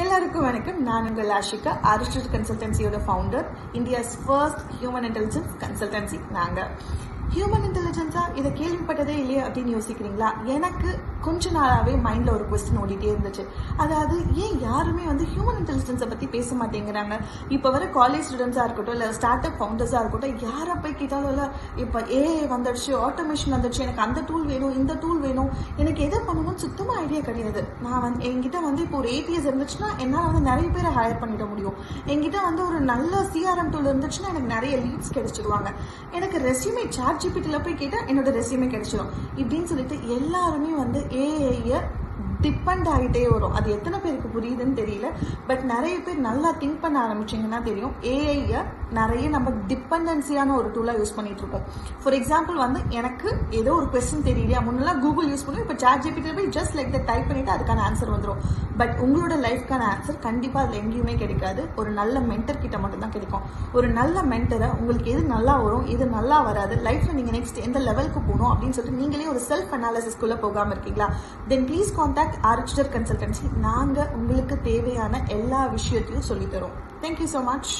எல்லாருக்கும் வணக்கம். நான் உங்கள் ஆஷிகா, ஆரிஸ்டர் கன்சல்டன்சியோட founder, India's first human intelligence consultancy. நாங்கள் ஹியூமன் இன்டெலிஜென்ஸா இதை கேள்விப்பட்டதே இல்லையே அப்படின்னு யோசிக்கிறீங்களா? எனக்கு கொஞ்ச நாளாவே மைண்ட்ல ஒரு கொஸ்டின் ஓடிட்டே இருந்துச்சு. அதாவது ஏன் யாருமே ஹியூமன் இன்டெலிஜென்ஸை பத்தி பேச மாட்டேங்கிறாங்க? இப்ப வர காலேஜ் ஸ்டூடெண்ட்ஸா இருக்கட்டும், இல்ல ஸ்டார்ட் அப் ஃபவுண்டர்ஸா இருக்கட்டும், யாரை போய் கேட்டாலும் இல்ல இப்ப ஏஐ வந்துடுச்சு, ஆட்டோமேஷன் வந்துடுச்சு, எனக்கு அந்த டூல் வேணும், இந்த டூல் வேணும், எனக்கு எதை பண்ணணும்னு சுத்தமா ஐடியா கிடையாது. நான் என்கிட்ட இப்போ ஒரு ஏடிஎஸ் இருந்துச்சுன்னா என்னால நிறைய பேரை ஹையர் பண்ணிட முடியும். என்கிட்ட ஒரு நல்ல சிஆர்எம் டூல் இருந்துச்சுன்னா எனக்கு நிறைய லீட்ஸ் கிடைச்சிடுவாங்க. எனக்கு ரெஸ்யூமே சாட் ஜிபிடில போய் கேட்டா என்னோட ரெஸ்யூமே கிடைச்சிடும். இப்படின்னு சொல்லிட்டு எல்லாருமே ஏஐ டிபெண்ட் ஆகிட்டே வரும். அது எத்தனை பேருக்கு புரியுதுன்னு தெரியல. பட் நிறைய பேர் நல்லா திங்க் பண்ண ஆரம்பிச்சிங்கன்னா தெரியும், ஏஐ நிறைய நம்ம டிபெண்டன்சியான ஒரு டூலாக யூஸ் பண்ணிட்டு இருக்கோம். ஃபார் எக்ஸாம்பிள் எனக்கு ஏதோ ஒரு கொஸ்டின் தெரியலையா, முன்னெல்லாம் கூகுள் யூஸ் பண்ணுவோம், இப்போ சாட் ஜிபிடில போய் ஜஸ்ட் லைக் த டைப் பண்ணிட்டு அதுக்கான ஆன்சர் வந்துடும். பட் உங்களோட லைஃப்க்கான ஆன்சர் கண்டிப்பாக அதில் எங்கேயுமே கிடைக்காது. ஒரு நல்ல மென்டர் கிட்ட மட்டும்தான் கிடைக்கும். ஒரு நல்ல மென்டரை உங்களுக்கு எது நல்லா வரும், எது நல்லா வராது, லைஃப்ல நீங்கள் நெக்ஸ்ட் எந்த லெவலுக்கு போகணும் அப்படின்னு சொல்லிட்டு நீங்களே ஒரு செல்ஃப் அனாலிசிஸ்குள்ளே போகாமல் இருக்கீங்களா? Then please contact Arister consultancy. நாங்கள் உங்களுக்கு தேவையான எல்லா விஷயத்தையும் சொல்லித்தரோம். Thank you so much.